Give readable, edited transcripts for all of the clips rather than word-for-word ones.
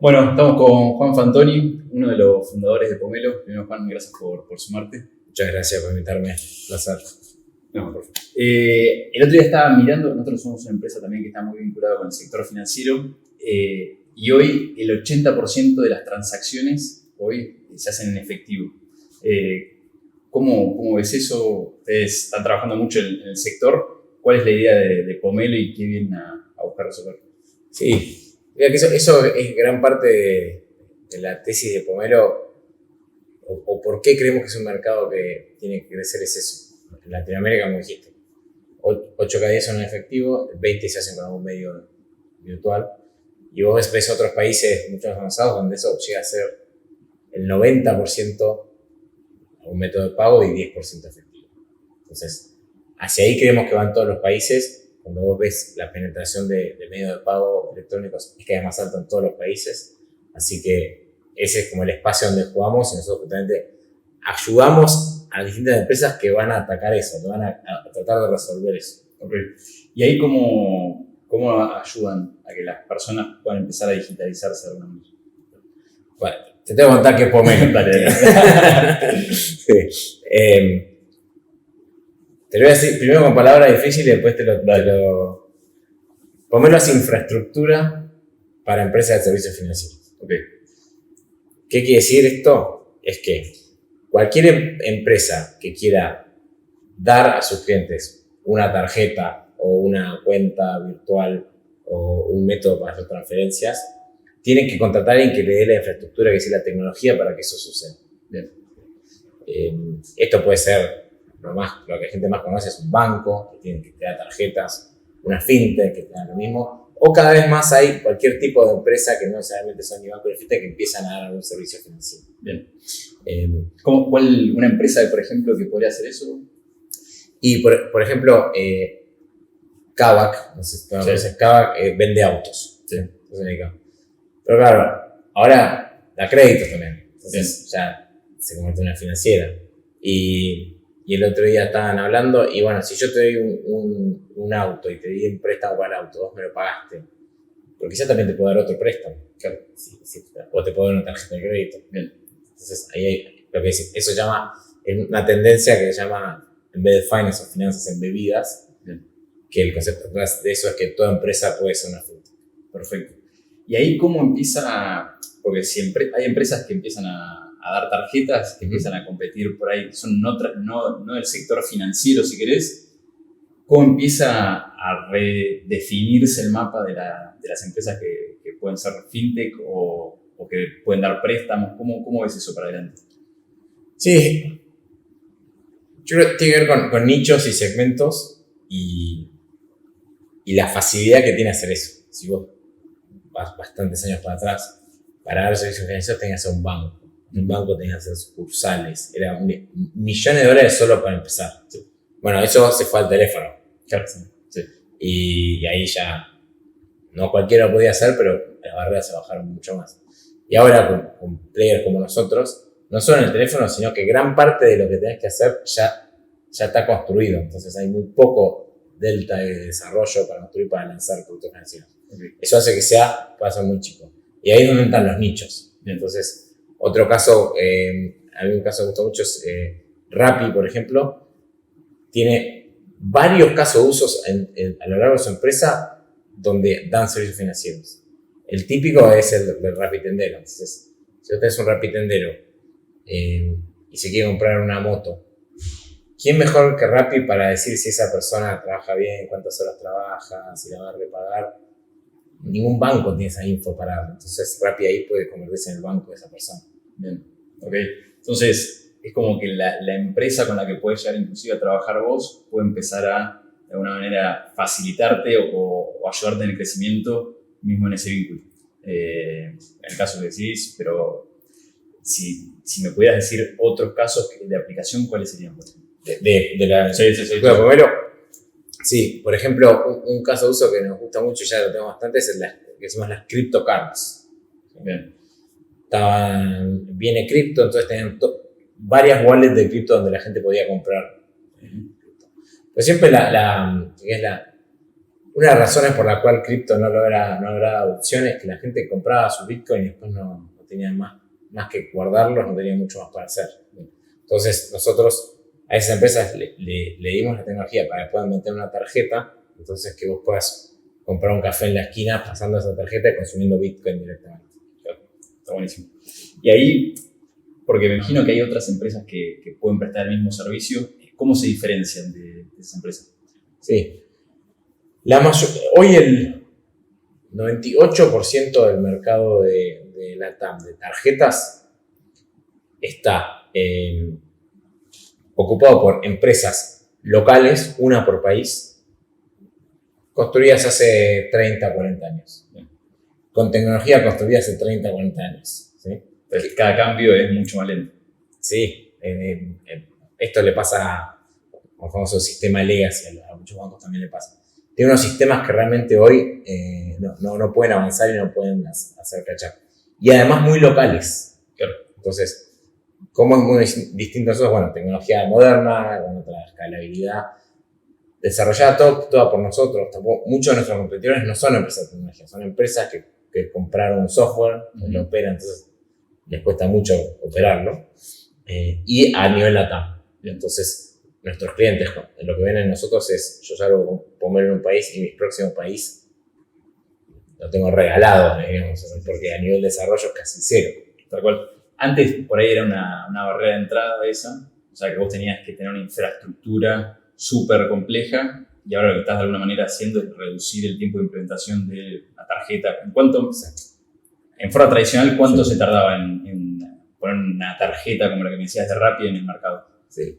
Bueno, estamos con Juan Fantoni, uno de los fundadores de Pomelo. Primero, Juan, gracias por sumarte. Muchas gracias por invitarme. Placer. No, por favor. El otro día estaba mirando, nosotros somos una empresa también que está muy vinculada con el sector financiero, y hoy el 80% de las transacciones hoy se hacen en efectivo. ¿Cómo ves eso? Ustedes están trabajando mucho en el sector. ¿Cuál es la idea de Pomelo y qué vienen a buscar resolver? Sí, mira que eso es gran parte de la tesis de Pomelo, o por qué creemos que es un mercado que tiene que crecer, es eso. En Latinoamérica, como dijiste, 8 cada 10 son en efectivo, 20 se hacen con algún medio virtual, y vos ves otros países mucho más avanzados donde eso llega a ser el 90% un método de pago y 10% efectivo. Entonces, hacia ahí creemos que van todos los países. Cuando vos ves la penetración de medios de pago electrónicos, es que es más alto en todos los países. Así que ese es como el espacio donde jugamos, y nosotros justamente ayudamos a distintas empresas que van a atacar eso, que van a tratar de resolver eso. Okay. ¿Y ahí cómo ayudan a que las personas puedan empezar a digitalizarse de alguna manera? Bueno, te tengo que contar que es Pomelo. Sí. Te lo voy a decir primero con palabras difíciles y después te lo... Pomelo es infraestructura para empresas de servicios financieros. Okay. ¿Qué quiere decir esto? Es que cualquier empresa que quiera dar a sus clientes una tarjeta o una cuenta virtual o un método para hacer transferencias, tiene que contratar a alguien que le dé la infraestructura, que es la tecnología para que eso suceda. Bien. Esto puede ser lo que la gente más conoce, es un banco que te da tarjetas, una fintech que te da lo mismo, o cada vez más hay cualquier tipo de empresa que no necesariamente son ni banco ni fintech que empiezan a dar algún servicio financiero. Bien. ¿Cuál una empresa, por ejemplo, que podría hacer eso? Y por ejemplo, Kavak, no sé si conoces, Kavak vende autos. Sí. Pero claro, ahora da créditos también. Entonces ya se convierte en una financiera. Y el otro día estaban hablando, y bueno, si yo te doy un auto y te di un préstamo para el auto, vos me lo pagaste, pero quizás también te puedo dar otro préstamo. Claro. O te puedo dar una tarjeta de crédito. Bien. Entonces ahí hay lo que es, eso llama, es una tendencia que se llama, en vez de finance o finanzas embebidas, que el concepto detrás de eso es que toda empresa puede ser una fintech. Perfecto. Y ahí cómo empieza, porque siempre hay empresas que empiezan a dar tarjetas, que empiezan a competir por ahí, son no del sector financiero, si querés. ¿Cómo empieza a redefinirse el mapa de las empresas que pueden ser fintech o que pueden dar préstamos? ¿Cómo ves eso para adelante? Sí, yo creo que tiene que ver con nichos y segmentos y la facilidad que tiene hacer eso. Si vos vas bastantes años para atrás, para dar servicios financieros tenías que hacer un banco. Un banco tenía que hacer sucursales. Era millones de dólares solo para empezar. Sí. Bueno, eso se fue al teléfono. Claro. Sí. Y ahí ya no cualquiera lo podía hacer, pero las barreras se bajaron mucho más. Y ahora con players como nosotros, no solo en el teléfono, sino que gran parte de lo que tenés que hacer ya está construido. Entonces hay muy poco delta de desarrollo para construir, para lanzar productos financieros. Okay. Eso hace que pueda ser muy chico. Y ahí es donde entran los nichos. Entonces, otro caso, a mí un caso que me gusta mucho es Rappi, por ejemplo, tiene varios casos de usos a lo largo de su empresa donde dan servicios financieros. El típico es el del Rappi Tendero. Entonces, si usted es un Rappi Tendero y se quiere comprar una moto, ¿quién mejor que Rappi para decir si esa persona trabaja bien, cuántas horas trabaja, si la va a repagar? Ningún banco tiene esa info para darlo. Entonces Rappi ahí puede convertirse en el banco de esa persona. Bien, ok. Entonces es como que la empresa con la que puedes llegar inclusive a trabajar vos puede empezar a, de alguna manera, facilitarte o ayudarte en el crecimiento mismo en ese vínculo. En el caso que decís, pero si me pudieras decir otros casos de aplicación, ¿cuáles serían? De la sí. Primero, sí, por ejemplo, un caso de uso que nos gusta mucho, ya lo tengo bastante, es que decimos las cryptocurrencies. Bien. Viene cripto, entonces tenían varias wallets de cripto donde la gente podía comprar. Pero siempre una Una de las razones por la cual cripto no habrá adopción es que la gente compraba su Bitcoin y después no tenía más que guardarlos, no tenía mucho más para hacer. Entonces nosotros a esas empresas le dimos la tecnología para que puedan meter una tarjeta, entonces que vos puedas comprar un café en la esquina pasando esa tarjeta y consumiendo Bitcoin directamente. Está buenísimo. Y ahí, porque me imagino que hay otras empresas que pueden prestar el mismo servicio, ¿cómo se diferencian de esas empresas? Sí. Hoy el 98% del mercado de LATAM de tarjetas está ocupado por empresas locales, una por país, construidas hace 30, 40 años. Con tecnología construida hace 30, 40 años. ¿Sí? Pues cada cambio es mucho más lento. Sí, esto le pasa al famoso sistema legacy, a muchos bancos también le pasa. Tiene unos sistemas que realmente hoy no pueden avanzar y no pueden hacer catch-up. Y además muy locales. Claro. Entonces, ¿cómo es muy distinto a eso? Bueno, tecnología moderna, con otra escalabilidad, desarrollada toda por nosotros. Muchos de nuestros competidores no son empresas de tecnología, son empresas que compraron un software, lo operan, entonces les cuesta mucho operarlo. Y a nivel LATAM. Entonces, nuestros clientes, lo que ven en nosotros es, yo salgo a comer en un país y mi próximo país lo tengo regalado, digamos, porque a nivel de desarrollo es casi cero. Tal cual. Antes por ahí era una barrera de entrada esa, o sea que vos tenías que tener una infraestructura súper compleja y ahora lo que estás de alguna manera haciendo es reducir el tiempo de implementación de la tarjeta. En forma tradicional, ¿cuánto se tardaba en poner una tarjeta como la que me decías de Rappi en el mercado? Sí.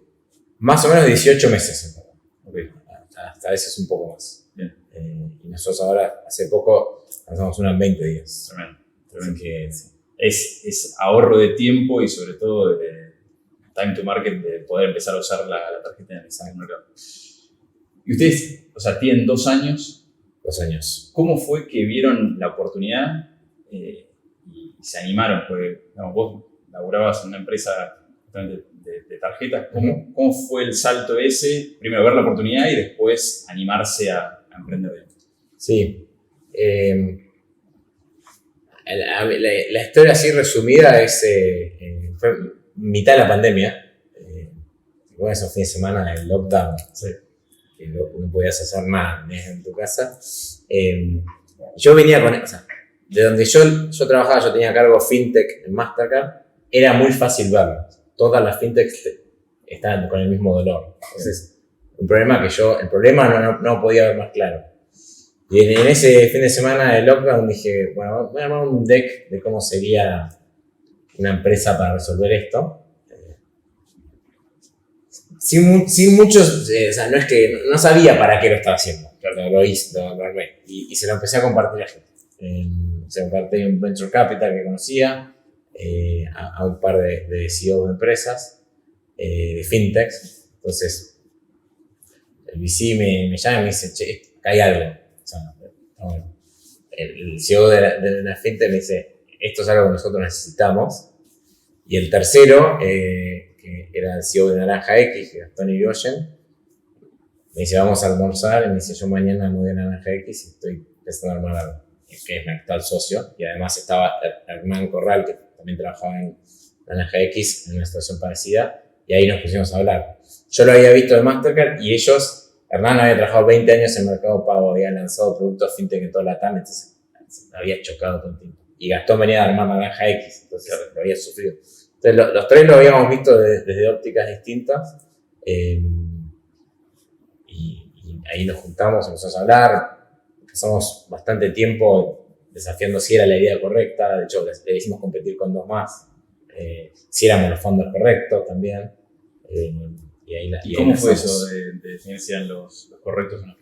Más o menos 18 meses. Okay. Hasta a veces un poco más. Bien. Y nosotros ahora, hace poco, lanzamos una en 20 días. Tremendo. Que es ahorro de tiempo y sobre todo de time to market, de poder empezar a usar la tarjeta en el mercado. Y ustedes, o sea, tienen 2 años. 2 años. ¿Cómo fue que vieron la oportunidad y se animaron? Porque digamos, vos laburabas en una empresa de tarjetas. ¿Cómo fue el salto ese? Primero ver la oportunidad y después animarse a emprender. Sí. La historia así resumida es fue mitad de la pandemia. Bueno, esos fines de semana del lockdown. Sí. Que no podías hacer nada en tu casa. Yo venía con... O sea, de donde yo trabajaba, yo tenía a cargo fintech en Mastercard. Era muy fácil verlo. Todas las fintechs estaban con el mismo dolor. Entonces, el problema no podía ver más claro. Y en ese fin de semana de lockdown dije, bueno, voy a armar un deck de cómo sería una empresa para resolver esto. Sin muchos, o sea, no es que no sabía para qué lo estaba haciendo. Lo hice, lo armé. Y se lo empecé a compartir a gente. Se compartí un venture capital que conocía, a un par de CEO de empresas, de fintechs. Entonces, el VC me llama y me dice, che, hay algo. O sea, bueno, el CEO de la fintech me dice, esto es algo que nosotros necesitamos. Y el tercero, que era el CEO de Naranja X, que era Tony Irigoyen, me dice, vamos a almorzar. Y me dice, yo mañana me voy a Naranja X y estoy empezando a armar algo. Que es mi actual socio. Y además estaba Hernán Corral, que también trabajaba en Naranja X, en una situación parecida. Y ahí nos pusimos a hablar. Yo lo había visto de Mastercard y Hernán había trabajado 20 años en Mercado Pago, había lanzado productos fintech en toda la TAM, entonces me había chocado todo el tiempo. Y Gastón venía a armar Naranja X, entonces lo había sufrido. Entonces los tres lo habíamos visto desde ópticas distintas. Y ahí nos juntamos, empezamos a hablar. Pasamos bastante tiempo desafiando si era la idea correcta. De hecho, le hicimos competir con 2 más. Si éramos los fondos correctos también. ¿Y cómo fue eso de definir si eran los correctos o no?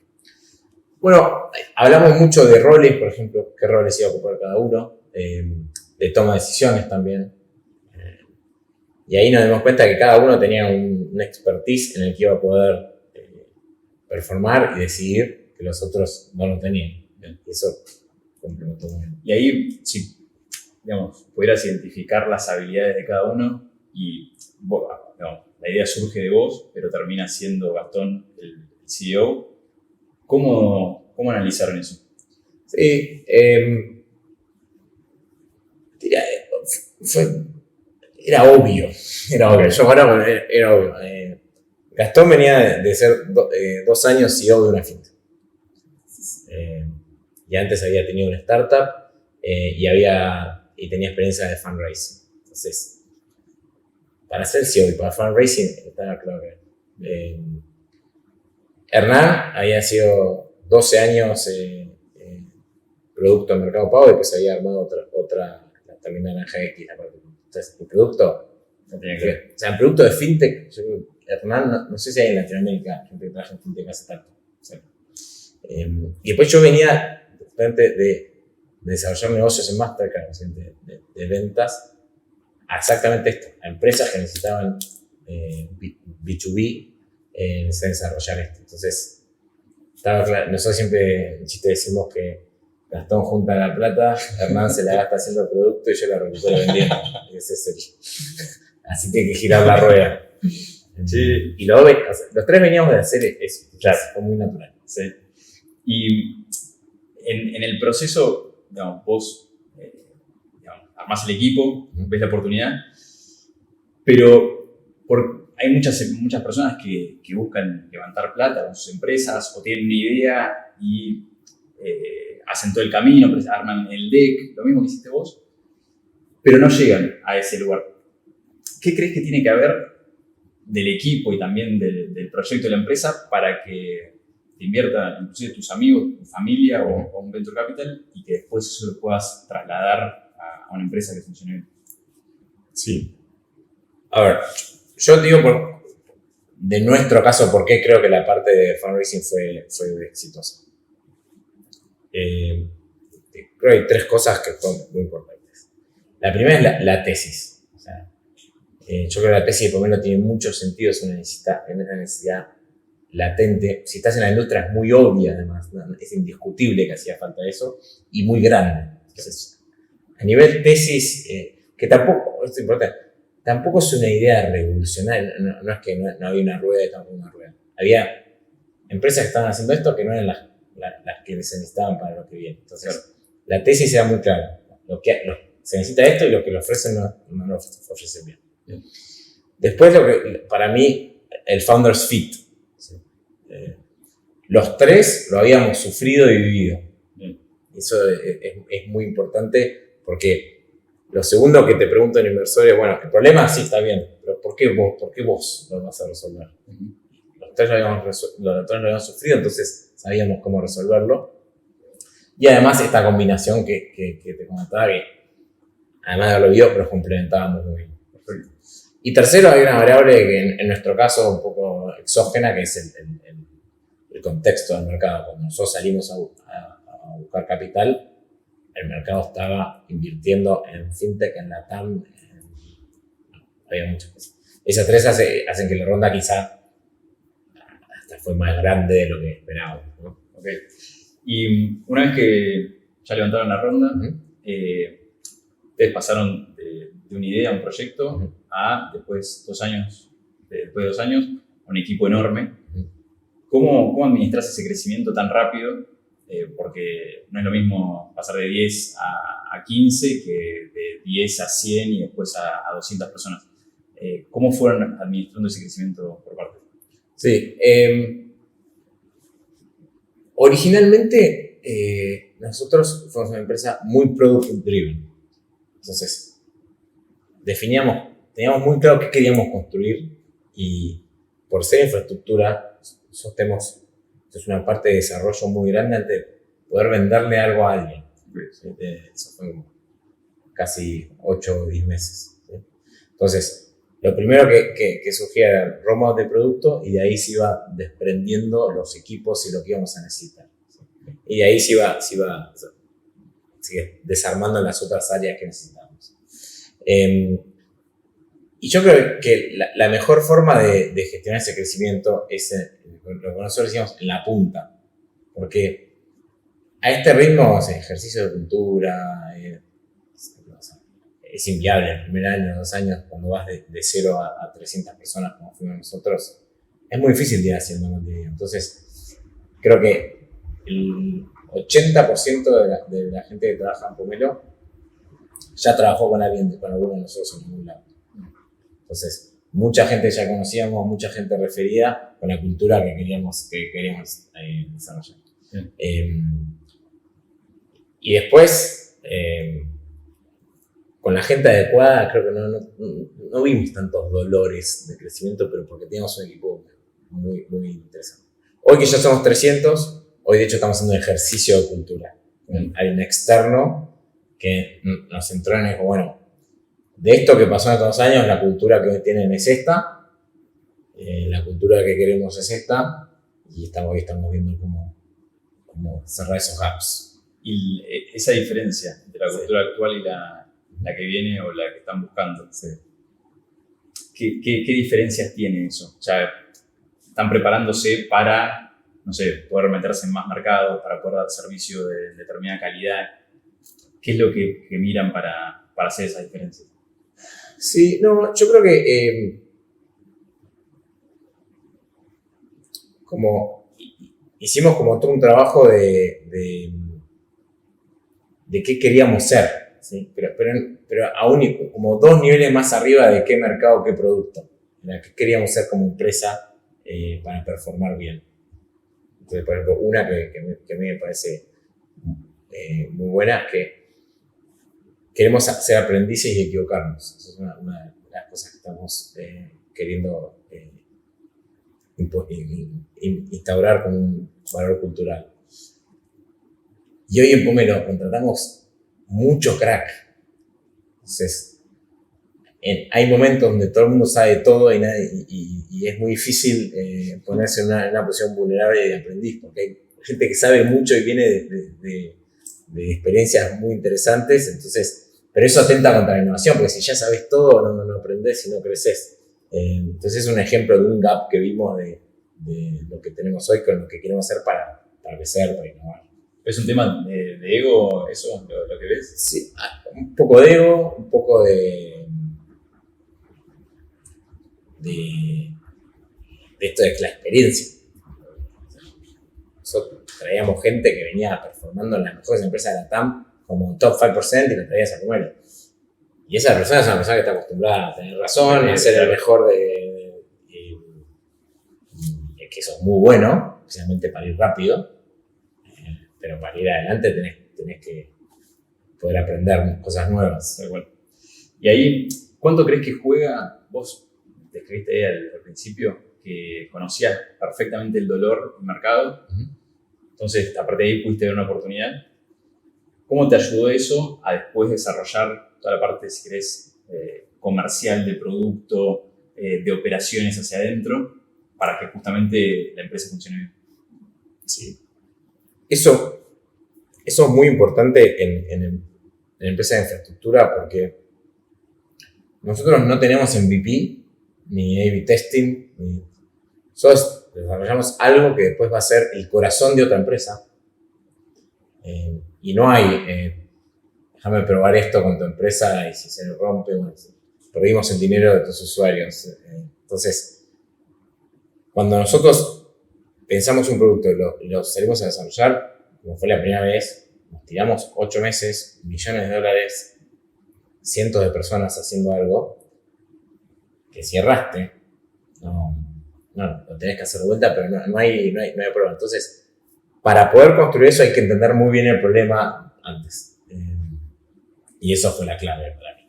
Bueno, hablamos mucho de roles, por ejemplo, qué roles iba a ocupar cada uno, de toma de decisiones también. Y ahí nos dimos cuenta que cada uno tenía una expertise en el que iba a poder performar y decidir que los otros no lo tenían. Y eso complementó muy bien. Y ahí, si digamos, pudieras identificar las habilidades de cada uno y vos, digamos, la idea surge de vos, pero termina siendo Gastón el CEO, ¿cómo cómo analizaron eso? Sí, era obvio. Yo ahora era obvio. Gastón venía de ser 2 años CEO de una fintech. Y antes había tenido una startup y tenía experiencia de fundraising. Entonces, para ser CEO y para fundraising estaba claro que Hernán había sido 12 años producto de Mercado Pago y después había armado otra también Naranja X. Entonces, el producto, el producto de fintech, Hernán, no sé si hay en Latinoamérica gente que trabaja en fintech hace tanto. O sea, y después yo venía justamente de desarrollar negocios en Mastercard, de ventas, a exactamente esto, a empresas que necesitaban B2B, necesitaban desarrollar esto. Entonces, estaba claro, nosotros siempre en chiste decimos que Gastón junta la plata, Hernán se la gasta haciendo el producto y yo la recupero vendiendo. Así que hay que girar la rueda. Sí. Y los tres veníamos de hacer eso, claro, fue muy natural. Sí. Y en el proceso, digamos, vos armás el equipo, ves la oportunidad, pero hay muchas personas que buscan levantar plata con sus empresas o tienen una idea y hacen todo el camino, arman el deck, lo mismo que hiciste vos, pero no llegan a ese lugar. ¿Qué crees que tiene que haber del equipo y también del proyecto de la empresa para que te invierta inclusive tus amigos, tu familia o un venture capital y que después eso lo puedas trasladar a una empresa que funcione bien? Sí. A ver, yo digo de nuestro caso, ¿por qué creo que la parte de fundraising fue exitosa? Creo que hay 3 cosas que son muy importantes. La primera es la tesis. O sea, yo creo que la tesis por lo menos tiene mucho sentido, es una necesidad latente. Si estás en la industria es muy obvia, además, ¿no? Es indiscutible que hacía falta eso y muy grande. Entonces, a nivel tesis, que tampoco, esto es importante, tampoco es una idea revolucionaria, no es que no había una rueda y tampoco una rueda. Había empresas que estaban haciendo esto que no eran las que se necesitaban para lo que viene. Entonces, la tesis era muy clara. Se necesita esto y lo que lo ofrecen no lo ofrecen bien. Después, para mí, el Founders Fit. ¿Sí? Los 3 lo habíamos sufrido y vivido. Eso es muy importante porque lo segundo que te pregunto en inversores, bueno, el problema sí está bien, pero ¿por qué vos lo vas a resolver? Los 3 lo habíamos sufrido, entonces sabíamos cómo resolverlo. Y además esta combinación que te comentaba, que además de haberlo vivido, los complementábamos muy bien. Y tercero, hay una variable que en nuestro caso un poco exógena, que es el contexto del mercado. Cuando nosotros salimos a buscar capital, el mercado estaba invirtiendo en fintech, en la TAM, había muchas cosas. Esas 3 hacen que la ronda quizá hasta fue más grande de lo que esperábamos, ¿no? Okay. Y una vez que ya levantaron la ronda, ustedes pasaron de una idea, un proyecto, a después de 2 años, un equipo enorme. ¿Cómo administras ese crecimiento tan rápido? Porque no es lo mismo pasar de 10 a 15 que de 10 a 100 y después a 200 personas. ¿Cómo fueron administrando ese crecimiento por parte? Sí. Originalmente, nosotros fuimos una empresa muy product driven. Entonces, teníamos muy claro qué queríamos construir y por ser infraestructura, nosotros es una parte de desarrollo muy grande antes de poder venderle algo a alguien. ¿Sí? Eso fue como casi 8 o 10 meses. ¿Sí? Entonces, lo primero que surgía era el roadmap de producto y de ahí se iba desprendiendo los equipos y lo que íbamos a necesitar. ¿Sí? Y de ahí se iba desarmando en las otras áreas que necesitábamos. Y yo creo que la mejor forma de gestionar ese crecimiento es lo que nosotros decíamos en la punta. Porque a este ritmo, ejercicio de cultura, es inviable. El primer año, 2 años, cuando vas de 0 a 300 personas como fuimos nosotros, es muy difícil de ir haciendo contenido. Entonces, creo que el 80% de la gente que trabaja en Pomelo ya trabajó con alguno de nosotros en algún lado. Entonces, mucha gente ya conocíamos, mucha gente referida con la cultura que queríamos desarrollar. Y después, con la gente adecuada, creo que no vimos tantos dolores de crecimiento, pero porque teníamos un equipo muy, muy interesante. Hoy que ya somos 300, hoy de hecho estamos haciendo un ejercicio de cultura. Hay un externo que nos entró en el, bueno, de esto que pasó en estos 2 años, la cultura que hoy tienen es esta, la cultura que queremos es esta, y hoy estamos viendo cómo cerrar esos gaps. Y esa diferencia entre la cultura actual y la que viene o la que están buscando, ¿qué diferencias tiene eso? O sea, ¿están preparándose para, no sé, poder meterse en más mercados, para poder dar servicio de determinada calidad? ¿Qué es lo que miran para hacer esa diferencia? Sí, no, yo creo que como hicimos como todo un trabajo de qué queríamos ser, ¿sí? Pero aún como 2 niveles más arriba de qué mercado, qué producto, qué queríamos ser como empresa para performar bien. Entonces, por ejemplo, una que a mí me parece muy buena es que queremos ser aprendices y equivocarnos. Esa es una de las cosas que estamos queriendo instaurar como un valor cultural. Y hoy en Pomelo contratamos mucho crack. Entonces, hay momentos donde todo el mundo sabe todo y es muy difícil ponerse en una posición vulnerable de aprendiz, porque hay gente que sabe mucho y viene de experiencias muy interesantes, entonces, pero eso atenta contra la innovación, porque si ya sabes todo, no aprendés y no creces. Entonces es un ejemplo de un gap que vimos de lo que tenemos hoy con lo que queremos hacer para crecer, para innovar. ¿Es un tema de ego eso, lo que ves? Sí, un poco de ego, un poco de esto de la experiencia. Nosotros traíamos gente que venía performando en las mejores empresas de la TAM como top 5% y la traías a comer. Y esa persona es una persona que está acostumbrada a tener razón, a ser el mejor que eso es muy bueno, especialmente para ir rápido, pero para ir adelante tenés que poder aprender cosas nuevas. Bueno. Y ahí, ¿cuánto crees que juega? Vos describiste ahí al principio que conocías perfectamente el dolor del mercado, entonces a partir de ahí pudiste ver una oportunidad. ¿Cómo te ayudó eso a después desarrollar toda la parte, si querés, comercial del producto, de operaciones hacia adentro, para que justamente la empresa funcione bien? Sí. Eso es muy importante en empresas de infraestructura porque nosotros no tenemos MVP ni A/B testing, nosotros desarrollamos algo que después va a ser el corazón de otra empresa. Y no hay, déjame probar esto con tu empresa y si se rompe, bueno, perdimos el dinero de tus usuarios. Entonces, cuando nosotros pensamos un producto y lo salimos a desarrollar, como fue la primera vez, nos tiramos 8 meses, millones de dólares, cientos de personas haciendo algo, que si erraste, lo tenés que hacer de vuelta, pero no hay prueba. Entonces, para poder construir eso hay que entender muy bien el problema antes. Y eso fue la clave para mí,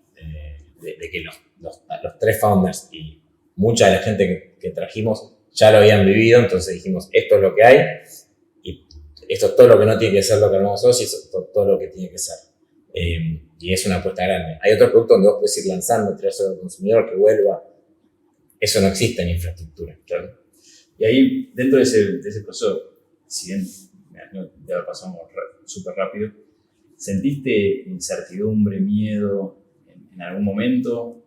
de que los 3 founders y mucha de la gente que trajimos ya lo habían vivido, entonces dijimos, esto es lo que hay, y esto es todo lo que no tiene que ser lo que hablamos hoy, y eso es todo lo que tiene que ser. Y es una apuesta grande. Hay otros productos donde vos puedes ir lanzando, tirarse al consumidor que vuelva. Eso no existe en infraestructura. Claro. Y ahí, dentro de ese proceso, si bien de haber pasado súper rápido, ¿sentiste incertidumbre, miedo en algún momento?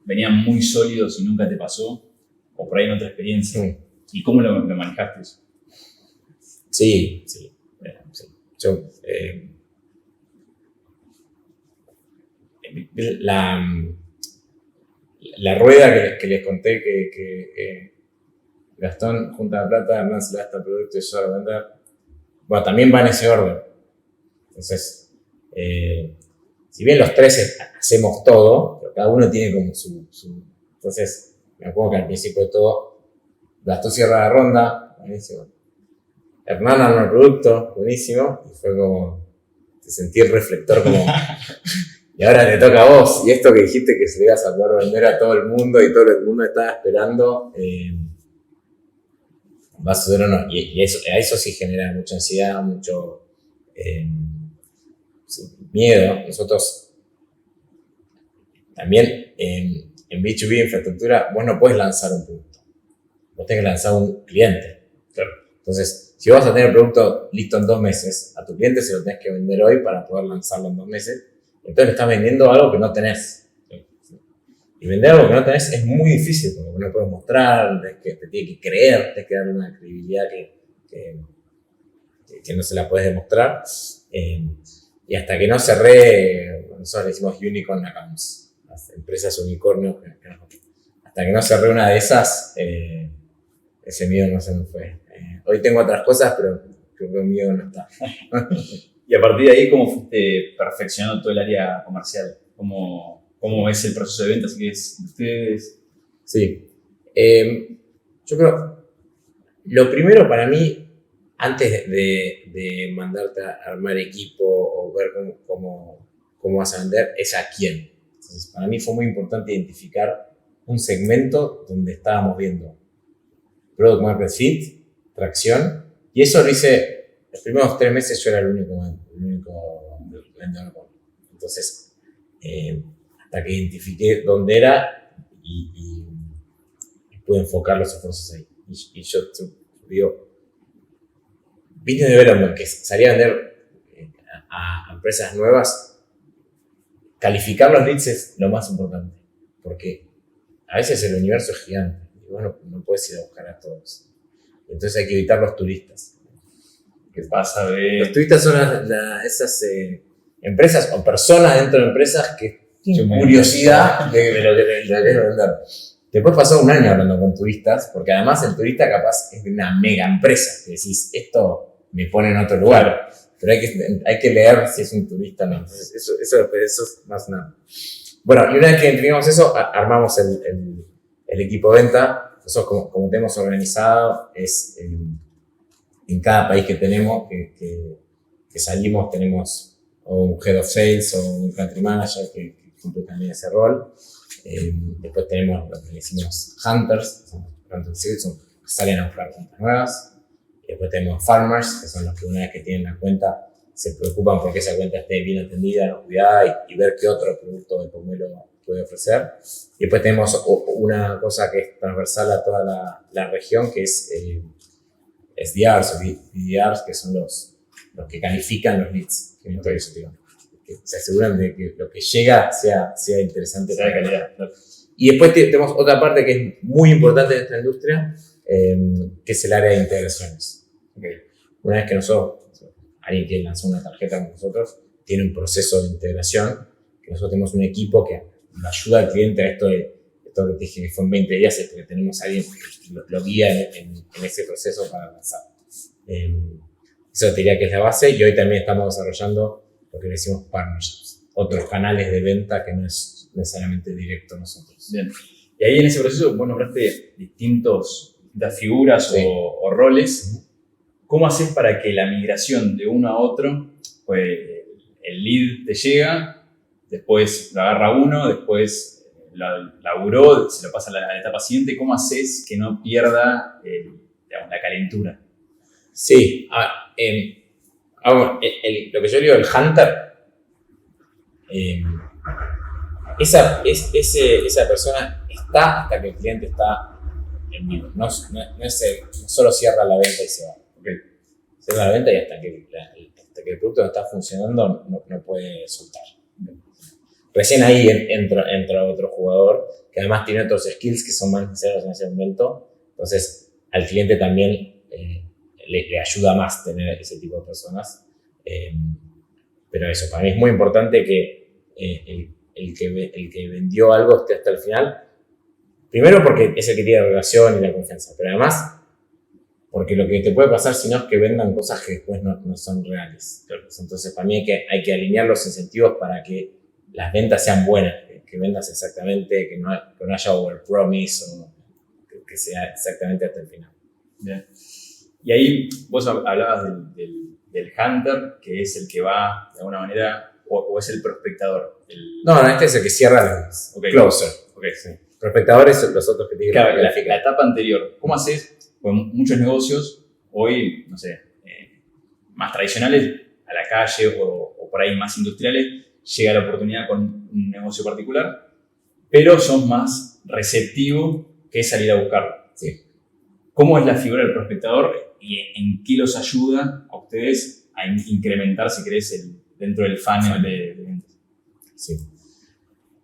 ¿Venían muy sólidos y nunca te pasó? ¿O por ahí en otra experiencia? ¿Y cómo lo manejaste eso? Sí. Yo, la rueda que les conté que Gastón junta la plata, Hernán se la gasta el producto y yo a vender, bueno, también va en ese orden. Entonces, si bien los tres hacemos todo, pero cada uno tiene como su. Entonces, me acuerdo que al principio de todo, Gastón cierra la ronda, buenísimo. Hernán arma el producto, buenísimo. Y fue como, te sentí el reflector como, y ahora te toca a vos. Y esto que dijiste que se le ibas a poder vender a todo el mundo y todo el mundo estaba esperando, va a suceder o no. Y eso sí genera mucha ansiedad, mucho miedo. Nosotros también en B2B infraestructura, vos no puedes lanzar un producto, vos tenés que lanzar un cliente. Claro. Entonces, si vas a tener el producto listo en 2 meses, a tu cliente se lo tenés que vender hoy para poder lanzarlo en 2 meses. Entonces le estás vendiendo algo que no tenés. Y vender algo que no tenés es muy difícil, porque no puedes mostrar, te tiene que creer, tienes que darle una credibilidad que no se la puedes demostrar. Y hasta que no cerré, nosotros le decimos unicorn accounts, las empresas unicornio, hasta que no cerré una de esas, ese miedo no se me fue. Hoy tengo otras cosas, pero creo que el miedo no está. Y a partir de ahí, ¿cómo fuiste perfeccionando todo el área comercial? ¿Cómo es el proceso de ventas? ¿Qué es de ustedes? Sí. Yo creo, lo primero para mí, antes de mandarte a armar equipo o ver cómo vas a vender, es a quién. Entonces, para mí fue muy importante identificar un segmento donde estábamos viendo Product Market Fit, tracción, y eso lo hice, los primeros 3 meses yo era el único vendedor. Entonces, hasta que identifiqué dónde era y pude enfocar los esfuerzos ahí. Y yo digo, business development, que salía a vender a empresas nuevas, calificar los leads es lo más importante, porque a veces el universo es gigante y bueno, no puedes ir a buscar a todos. Entonces hay que evitar los turistas. ¿Qué pasa? Los turistas son esas empresas o personas dentro de empresas que tienen curiosidad de lo que querés vender. Te puedes pasar un año hablando con turistas, porque además el turista capaz es de una mega empresa, que decís, esto me pone en otro lugar, pero hay que leer si es un turista o no. Entonces, eso es más nada. Bueno, y una vez que definimos eso, armamos el equipo de venta. Nosotros como tenemos organizado, es en cada país que tenemos, que salimos, tenemos o un head of sales o un country manager que cumple también ese rol. Después tenemos lo que decimos hunters, que salen a buscar cuentas nuevas. Y después tenemos farmers, que son los que una vez que tienen la cuenta se preocupan porque esa cuenta esté bien atendida, cuidada y ver qué otro producto de Pomelo puede ofrecer. Y después tenemos una cosa que es transversal a toda la región, que es SDRs o BDRs, que son los que califican los leads. Que se aseguran de que lo que llega sea interesante. Sea de calidad. Y después tenemos otra parte que es muy importante en esta industria, que es el área de integraciones. Okay. Una vez que alguien que lanzó una tarjeta con nosotros, tiene un proceso de integración, que nosotros tenemos un equipo que ayuda al cliente a esto que te dije que fue en 20 días, es porque tenemos a alguien que lo guía en ese proceso para lanzar. Eso te diría que es la base, y hoy también estamos desarrollando lo que le decimos partnerships, otros canales de venta que no es necesariamente directo a nosotros. Bien. Y ahí en ese proceso vos nombraste distintas figuras sí. o roles. ¿Cómo haces para que la migración de uno a otro, pues el lead te llega, después lo agarra uno, después laburó, se lo pasa a la etapa siguiente? ¿Cómo haces que no pierda la calentura? Sí, lo que yo digo, el hunter, esa persona está hasta que el cliente está en vivo. No solo cierra la venta y se va. Okay. Cierra la venta y hasta que el producto no está funcionando no puede soltar. Recién ahí entra otro jugador que además tiene otros skills que son más necesarios en ese momento. Entonces al cliente también le ayuda más tener ese tipo de personas. Pero eso, para mí es muy importante que el que vendió algo esté hasta el final. Primero porque es el que tiene la relación y la confianza, pero además Porque lo que te puede pasar si no es que vendan cosas que después no son reales. Entonces, para mí hay que alinear los incentivos para que las ventas sean buenas, que vendas exactamente, que no haya overpromise o que sea exactamente hasta el final. Bien. Y ahí vos hablabas del hunter, que es el que va de alguna manera, o es el prospectador. No, este es el que cierra las closer. Okay. Sí. Prospectadores son los otros que tienen claro, la etapa anterior. ¿Cómo haces? Pues muchos negocios hoy, no sé, más tradicionales, a la calle o por ahí más industriales, llega la oportunidad con un negocio particular, pero son más receptivos que salir a buscarlo. Sí. ¿Cómo es la figura del prospectador y en qué los ayuda a ustedes a incrementar, si querés, dentro del funnel de ventas?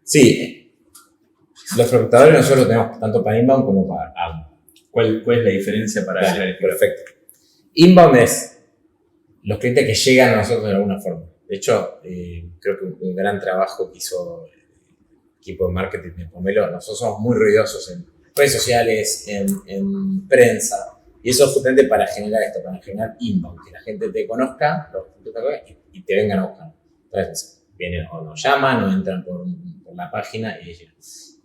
Sí. Los prospectadores nosotros tenemos tanto para inbound como para outbound. ¿Cuál es la diferencia para el perfecto. Inbound es los clientes que llegan a nosotros de alguna forma. De hecho, creo que un gran trabajo que hizo el equipo de marketing de Pomelo, nosotros somos muy ruidosos en redes sociales, en prensa, y eso es justamente para generar esto, para generar inbound, que la gente te conozca y te vengan a buscar. Entonces, vienen o nos llaman o entran por la página y llegan.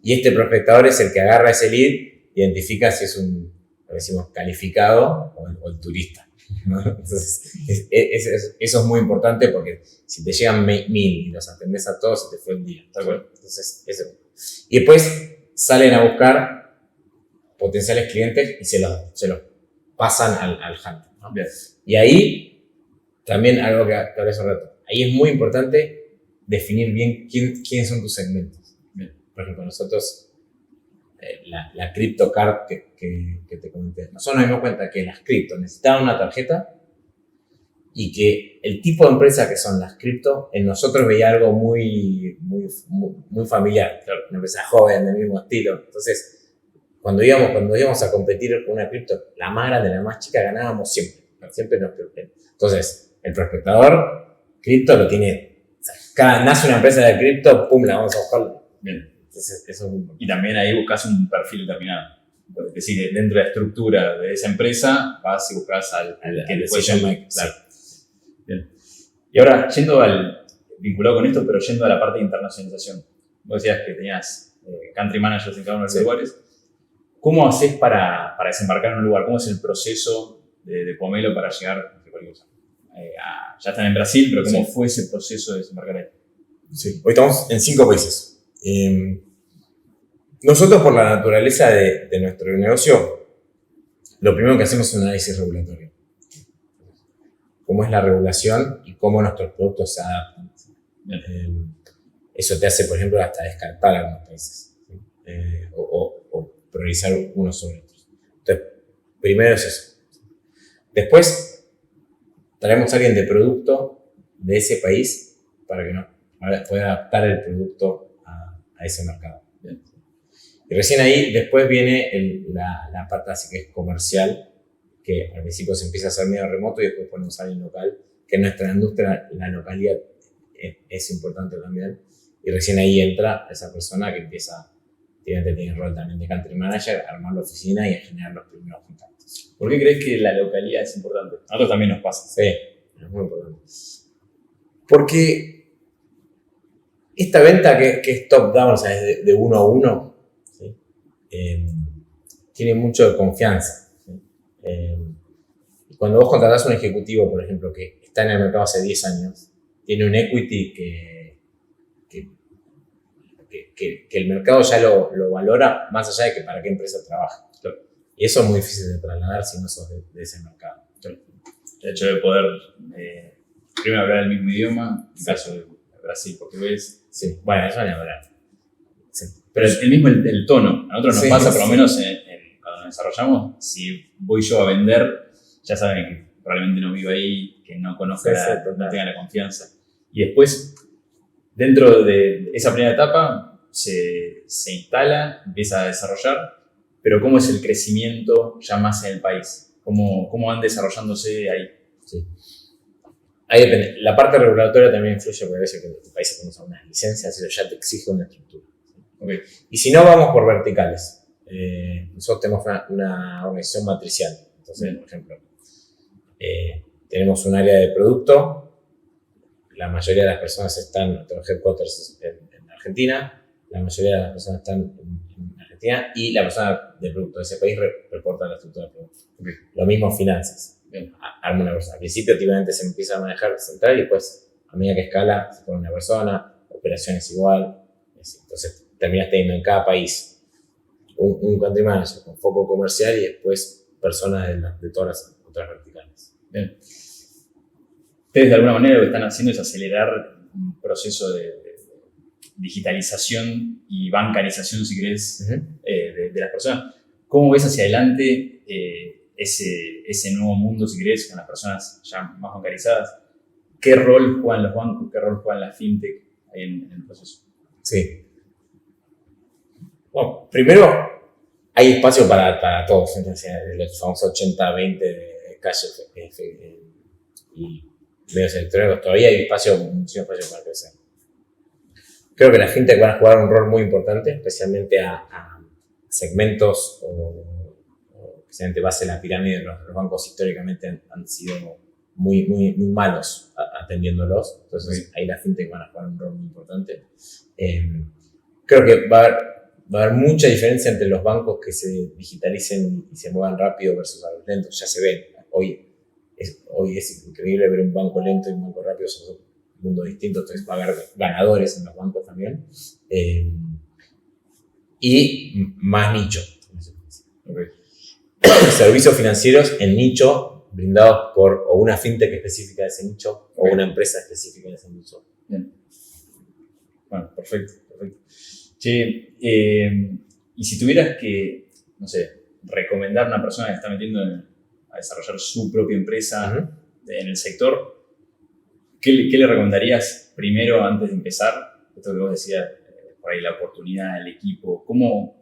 Y este prospectador es el que agarra ese lead, identifica si es lo decimos, calificado o el turista. ¿No? Entonces, eso es muy importante porque si te llegan 1000 y los atendés a todos, se te fue el día. ¿Está bueno? Entonces, eso. Y después salen a buscar potenciales clientes y se los pasan al hunter, ¿no? Y ahí, también algo que hablé hace un rato, ahí es muy importante definir bien quiénes son tus segmentos. Por ejemplo, nosotros, la CryptoCard que te comenté, nosotros nos dimos cuenta que las cripto necesitaban una tarjeta y que el tipo de empresa que son las cripto, en nosotros veía algo muy familiar, claro, una empresa joven, del mismo estilo. Entonces, cuando íbamos a competir con una cripto, la más grande, la más chica, ganábamos siempre nos preocupé. Entonces, el prospectador cripto lo tiene, o sea, nace una empresa de cripto, pum, la vamos a buscar. Bien. Entonces, eso es muy importante. Y también ahí buscas un perfil determinado. Es decir, dentro de la estructura de esa empresa vas y buscas al que después llame. Claro. Bien. Y ahora, vinculado con esto, pero yendo a la parte de internacionalización. Vos decías que tenías country managers en cada uno de los lugares. ¿Cómo haces para desembarcar en un lugar? ¿Cómo es el proceso de Pomelo para llegar a cualquier cosa? Ya están en Brasil, pero ¿cómo fue ese proceso de desembarcar ahí? Sí, hoy estamos en 5 países. Nosotros, por la naturaleza de nuestro negocio, lo primero que hacemos es un análisis regulatorio. Cómo es la regulación y cómo nuestros productos se adaptan. Eso te hace, por ejemplo, hasta descartar algunos países, ¿sí? O priorizar unos sobre otros. Entonces, primero es eso. Después, traemos a alguien de producto de ese país para que pueda adaptar el producto a ese mercado. Bien. Y recién ahí, después viene la parte así que es comercial, que al principio se empieza a hacer medio remoto y después ponemos a alguien local, que en nuestra industria la localidad es importante también. Y recién ahí entra esa persona que empieza, tiene el rol también de country manager, a armar la oficina y a generar los primeros contactos. ¿Por qué crees que la localidad es importante? A nosotros también nos pasa. Sí, es muy importante. Porque esta venta que es top-down, o sea, es de uno a uno, ¿sí? Tiene mucho de confianza. ¿Sí? Y cuando vos contratás a un ejecutivo, por ejemplo, que está en el mercado hace 10 años, tiene un equity que el mercado ya lo valora más allá de que para qué empresa trabaja. Claro. Y eso es muy difícil de trasladar si no sos de ese mercado. Claro. El hecho de poder primero hablar el mismo idioma, en caso de Brasil, portugués. Sí, bueno, eso ni hablar. Sí. Pero el mismo el tono. A nosotros nos pasa, por lo menos cuando nos desarrollamos, si voy yo a vender, ya saben que probablemente no vivo ahí, que no conozca, no tenga la confianza. Y después, dentro de esa primera etapa, se instala, empieza a desarrollar, pero ¿cómo es el crecimiento ya más en el país? ¿Cómo van desarrollándose ahí? Sí. Ahí depende. La parte regulatoria también influye porque a veces que en países tenemos algunas licencias y eso ya te exige una estructura. Okay. Y si no, vamos por verticales. Nosotros tenemos una organización matricial. Entonces, por ejemplo, tenemos un área de producto, la mayoría de las personas están, los headquarters en Argentina, la mayoría de las personas están en Argentina y la persona de producto de ese país reporta la estructura del producto. Okay. Lo mismo finanzas. Arma una persona. Al principio, típicamente, se empieza a manejar central y después, a medida que escala, se pone una persona, operaciones igual. Entonces, terminas teniendo en cada país un country manager con foco comercial y después personas de todas las otras verticales. Bien. Ustedes de alguna manera lo que están haciendo es acelerar un proceso de digitalización y bancarización, si querés, de las personas. ¿Cómo ves hacia adelante ese nuevo mundo, si querés, con las personas ya más bancarizadas? ¿Qué rol juegan los bancos? ¿Qué rol juegan las fintech ahí en el proceso? Sí. Bueno, primero, hay espacio para todos. Entonces, los famosos 80-20 de cash y medios electrónicos, todavía hay mucho espacio para crecer. Creo que la fintech van a jugar un rol muy importante, especialmente a segmentos o especialmente base en la pirámide. Los bancos históricamente han sido muy malos atendiéndolos. Entonces, ahí la fintech van a jugar un rol muy importante. Creo que va a haber mucha diferencia entre los bancos que se digitalicen y se muevan rápido versus a los lentos. Ya se ven. Hoy es increíble ver un banco lento y un banco rápido. Son mundos distintos. Entonces va a haber ganadores en los bancos también. Y más nicho. Okay. Servicios financieros en nicho brindados por o una fintech específica de ese nicho o una empresa específica de ese nicho. Bien. Bueno, perfecto. Che, y si tuvieras que, no sé, recomendar a una persona que está metiendo a desarrollar su propia empresa en el sector, ¿qué le recomendarías primero antes de empezar? Esto que vos decías, por ahí la oportunidad, el equipo. ¿Cómo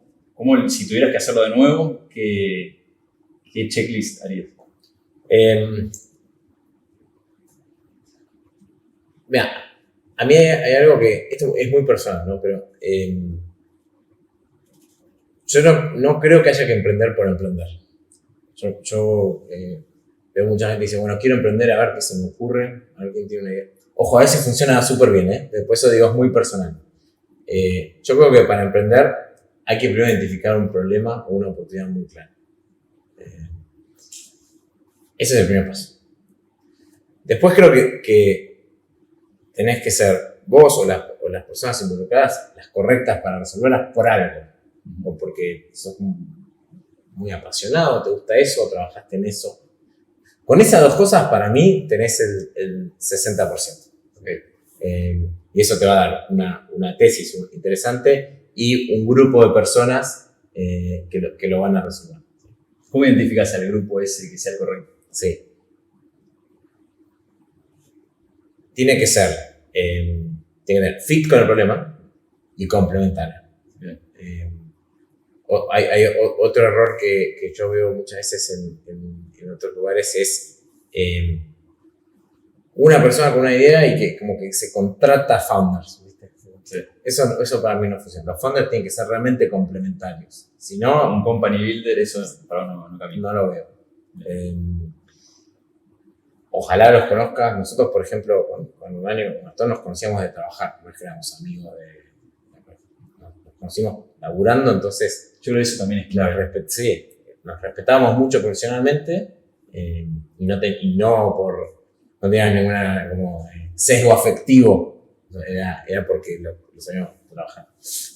si tuvieras que hacerlo de nuevo, qué checklist harías? Mira, a mí hay algo que, esto es muy personal, ¿no? Pero yo no creo que haya que emprender por emprender. Yo veo mucha gente que dice, bueno, quiero emprender, a ver qué se me ocurre, a ver quién tiene una idea. Ojo, a veces funciona súper bien, ¿eh? Después eso digo, es muy personal. Yo creo que para emprender hay que primero identificar un problema o una oportunidad muy clara. Ese es el primer paso. Después creo que tenés que ser vos o las personas involucradas las correctas para resolverlas por algo. O porque sos muy apasionado, te gusta eso, o trabajaste en eso. Con esas dos cosas, para mí, tenés el 60%. Okay. Y eso te va a dar una tesis interesante y un grupo de personas que lo van a resolver. ¿Cómo identificas al grupo ese que sea el correcto? Sí. Tiene que ser tener fit con el problema y complementario. Hay otro error que yo veo muchas veces en otros lugares es una persona con una idea y que como que se contrata founders, ¿viste? Sí. Eso para mí no funciona. Los founders tienen que ser realmente complementarios. Si no, un company builder, eso para no camina. No lo veo. Ojalá los conozcas. Nosotros, por ejemplo, cuando un año todos nos conocíamos de trabajar, no es que éramos amigos nos conocimos laburando, entonces yo creo que eso también es claro. Nos respetábamos mucho profesionalmente y no tenía ninguna como sesgo afectivo, era porque lo sabíamos trabajar.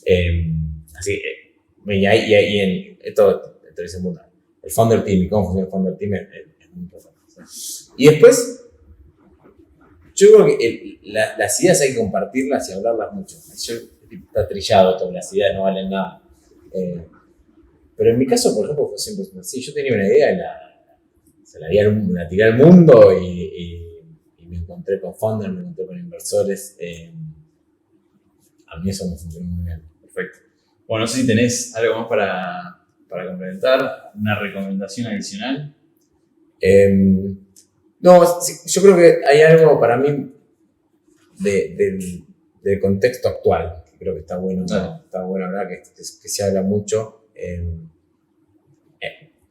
Y en esto te dice mundo. El founder team y cómo funciona el founder team es muy importante. Y después, yo creo que las ideas hay que compartirlas y hablarlas mucho. Está trillado todo, las ideas no valen nada. Pero en mi caso, por ejemplo, fue siempre así. Yo tenía una idea y la tiré al mundo y me encontré con founders, me encontré con inversores. A mí eso me funcionó muy bien. Perfecto. Bueno, no sé si tenés algo más para complementar, una recomendación adicional. No, yo creo que hay algo para mí del contexto actual. Creo que está bueno hablar, que se habla mucho.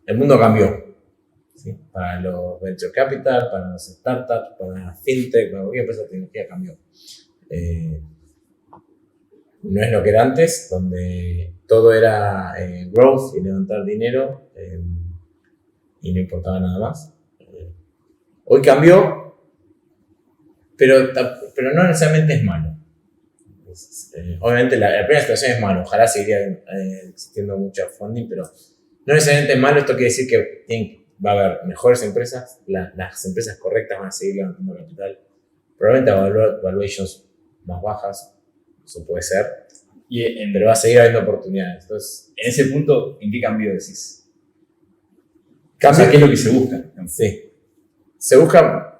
El mundo cambió. ¿sí? Para los venture capital, para los startups, para fintech, para cualquier empresa de tecnología cambió. No es lo que era antes, donde todo era growth y levantar dinero y no importaba nada más. Hoy cambió, pero no necesariamente es malo. Obviamente la primera situación es malo, ojalá seguiría existiendo mucho funding, pero no necesariamente es malo. Esto quiere decir que va a haber mejores empresas, las empresas correctas van a seguir levantando capital, probablemente valuations más bajas, eso puede ser, pero va a seguir habiendo oportunidades. Entonces, en ese punto, ¿en qué cambio decís? O sea, ¿qué es lo que se busca? Sí, se busca,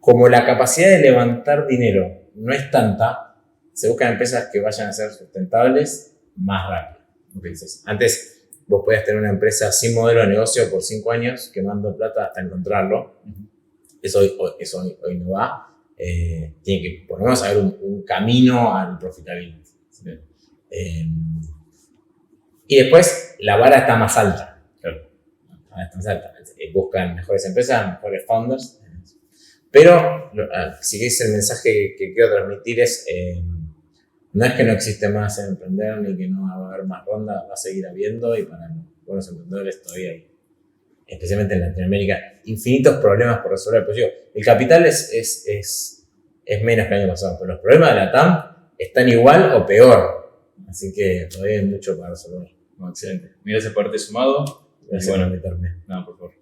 como la capacidad de levantar dinero no es tanta, se buscan empresas que vayan a ser sustentables más rápido. Entonces, antes vos podías tener una empresa sin modelo de negocio por 5 años quemando plata hasta encontrarlo. Eso hoy no va. Tiene que por lo menos haber un camino al profitability. ¿Sí? Y después la vara está más alta. Claro. Está más alta. Buscan mejores empresas, mejores founders. Pero si quieres, el mensaje que quiero transmitir es no es que no existe más en emprender ni que no va a haber más ronda, va a seguir habiendo, y para los buenos emprendedores todavía hay, especialmente en Latinoamérica, infinitos problemas por resolver. Pues el capital es menos que el año pasado, pero los problemas de la TAM están igual o peor, así que todavía hay mucho para resolver. Bueno, excelente. Gracias por haberte sumado. Gracias por invitarme. No, por favor.